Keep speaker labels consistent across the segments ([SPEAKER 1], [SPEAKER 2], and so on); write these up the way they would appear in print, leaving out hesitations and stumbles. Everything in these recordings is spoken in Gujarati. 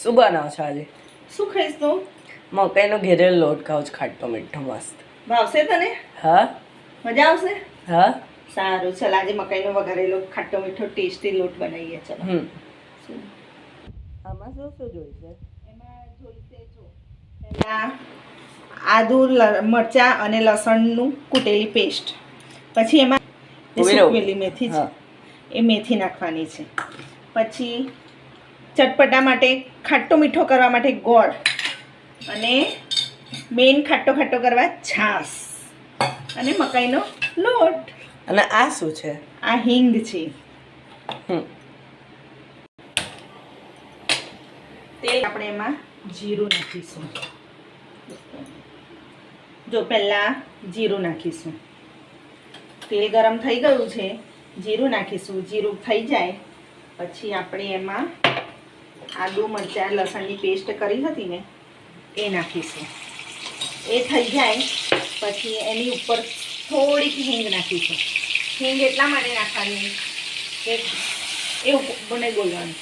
[SPEAKER 1] શું બનાવો છો આજે?
[SPEAKER 2] શું ખાઈશ તું?
[SPEAKER 1] મકાઈનો ઘેરેલો લોટ ખાવ છો, ખાટો મીઠો મસ્ત.
[SPEAKER 2] ભાવશે તને?
[SPEAKER 1] હા
[SPEAKER 2] મજા આવશે?
[SPEAKER 1] હા.
[SPEAKER 2] સારું, ચાલ આજે મકાઈનો વઘારેલો ખાટો મીઠો ટેસ્ટી લોટ બનાવીએ. ચાલો.
[SPEAKER 1] આમાં શું શું જોઈશે?
[SPEAKER 2] એમાં જોઈશે જો પહેલા આદુ મરચાં અને લસણનું કૂટેલી પેસ્ટ, પછી એમાં સૂકવેલી મેથી છે એ મેથી નાખવાની છે, પછી ચટપટા માટે ખાટો મીઠો કરવા માટે ગોળ, અને મેઇન ખાટો ખાટો કરવા છાશ, અને મકાઈનો લોટ.
[SPEAKER 1] અને આ શું છે?
[SPEAKER 2] આ હિંગ છે. તેલ આપણે એમાં જીરું નાખીશું. જો પહેલા જીરું નાખીશું. તેલ ગરમ થઈ ગયું છે, જીરું નાખીશું. જીરું થઈ જાય પછી આપણે એમાં આદુ મરચાં લસણની પેસ્ટ કરી હતી ને એ નાખીશું. એ થઈ જાય પછી એની ઉપર થોડીક હિંગ નાખીશું. હિંગ એટલા માટે નાખવાની કે એ બને બોલવાનું.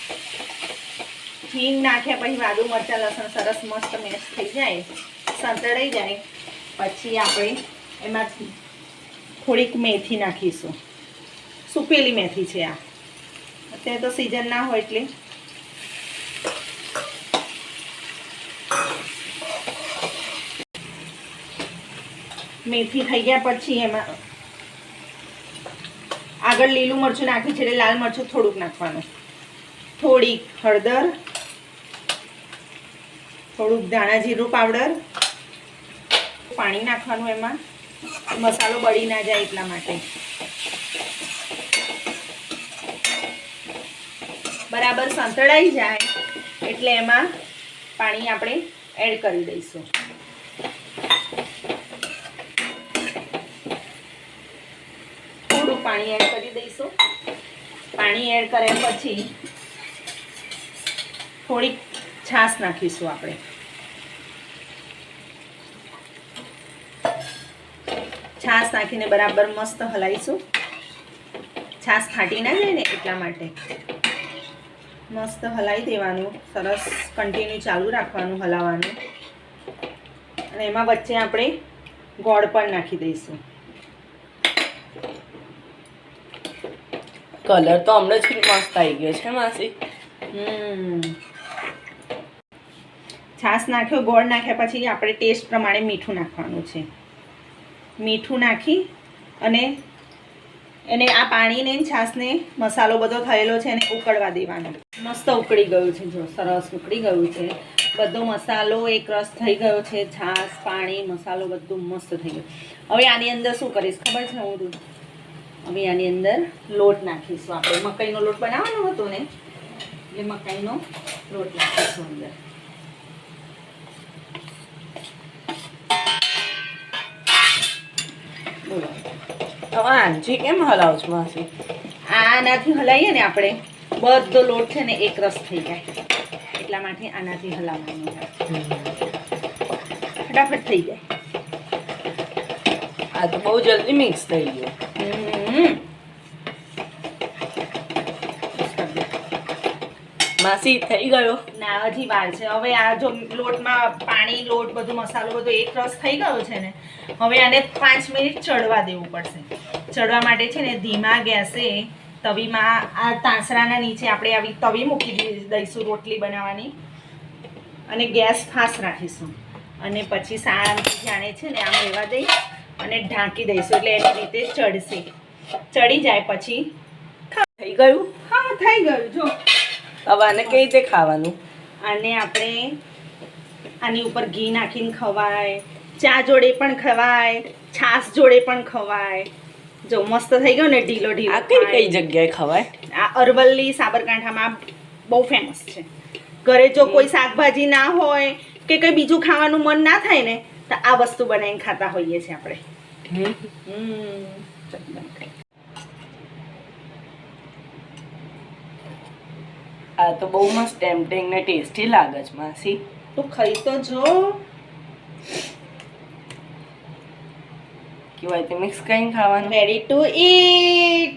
[SPEAKER 2] હિંગ નાખ્યા પછી આદુ મરચાં લસણ સરસ મસ્ત મેશ થઈ જાય, સંતળાઈ જાય પછી આપણે એમાં થોડીક મેથી નાખીશું. સૂકેલી મેથી છે આ, અત્યારે તો સિઝન ના હોય એટલે. મેથી થઈ ગયા પછી એમાં આગળ લીલું મરચું નાખ્યું છે એટલે લાલ મરચું થોડુંક નાખવાનું, થોડીક હળદર, થોડુંક ધાણા જીરું પાવડર, પાણી નાખવાનું એમાં, મસાલો બળી ના જાય એટલા માટે. બરાબર સંતળાઈ જાય એટલે એમાં પાણી આપણે એડ કરી દઈશું. થોડું પાણી એડ કરી દઈશું. પાણી એડ કર્યા પછી થોડીક છાશ નાખીશું આપણે. છાશ નાખીને બરાબર મસ્ત હલાવીશું. છાશ ફાટી ના જાય ને એટલા માટે મસ્ત હલાવી દેવાનું. સરસ કન્ટિન્યુ ચાલુ રાખવાનું હલાવવાનું. અને એમાં વચ્ચે આપણે ગોળ પણ નાખી દઈશું.
[SPEAKER 1] કલર તો હમણાં જ મસ્ત આવી ગયો છે માસી.
[SPEAKER 2] છાશ નાખ્યો, ગોળ નાખ્યા પછી આપણે ટેસ્ટ પ્રમાણે મીઠું નાખવાનું છે. મીઠું નાખી અને એને આ પાણીને છાશને મસાલો બધો થયેલો છે એને ઉકળવા દેવાનો. મસ્ત ઉકળી ગયું છે, જો સરસ ઉકળી ગયું છે. બધો મસાલો એક રસ થઈ ગયો છે. છાશ, પાણી, મસાલો બધું મસ્ત થઈ ગયું. હવે આની અંદર શું કરીશ ખબર છે હું? હવે આની અંદર લોટ નાખીશું. આપણે મકાઈનો લોટ બનાવવાનો હતો ને એટલે મકાઈનો લોટ નાખીશું અંદર. બોલો
[SPEAKER 1] હવે આંજી કેમ હલાવ છો માસી?
[SPEAKER 2] આનાથી હલાવીએ ને આપણે બધો લોટ છે ને એક રસ થઈ જાય એટલા માટે આનાથી હલાવવાનું. ફટાફટ થઈ જાય.
[SPEAKER 1] આ તો બહુ જલ્દી મિક્સ થઈ ગયો. માસી થઈ ગયો?
[SPEAKER 2] ના, હજી વાર છે. હવે આ જો લોટમાં પાણી, લોટ, બધું મસાલો બધો એક રસ થઈ ગયો છે ને, હવે આને 5 મિનિટ ચડવા દેવું પડશે. ચડવા માટે છે ને ધીમા ગેસે તવીમાં આ તાંસરાના નીચે આપણે આવી તવી મૂકી દઈશું રોટલી બનાવવાની, અને ગેસ ફાસ્ટ રાખીશું. અને પછી શાંતિથી જાણે છે ને આમ રહેવા દઈ અને ઢાંકી દઈશું એટલે એની રીતે ચડશે. ચડી જાય પછી
[SPEAKER 1] થઈ ગયું?
[SPEAKER 2] હા, થઈ ગયું. જો
[SPEAKER 1] હવે આને કઈ રીતે ખાવાનું?
[SPEAKER 2] આને આપણે આની ઉપર ઘી નાખીને ખવાય, ચા જોડે પણ ખવાય, છાશ જોડે પણ ખવાય. જો મસ્ત થઈ ગયો ને ઢીલો ઢીલો.
[SPEAKER 1] આ કઈ કઈ જગ્યાએ ખવાય?
[SPEAKER 2] આ અરવલ્લી, સાબરકાંઠામાં બહુ ફેમસ છે. ઘરે જો કોઈ શાકભાજી ના હોય કે કંઈ બીજું ખાવાનું મન ના થાય ને તો આ વસ્તુ બનાવીને ખાતા હોઈએ છીએ આપણે.
[SPEAKER 1] આ તો બહુ મસ્ત ટેમ્પટિંગ ને ટેસ્ટી લાગે છે માસી.
[SPEAKER 2] તું ખાઈ તો જો.
[SPEAKER 1] કેવાય તે મિક્સ કરીને ખાવાનું.
[SPEAKER 2] Ready to eat.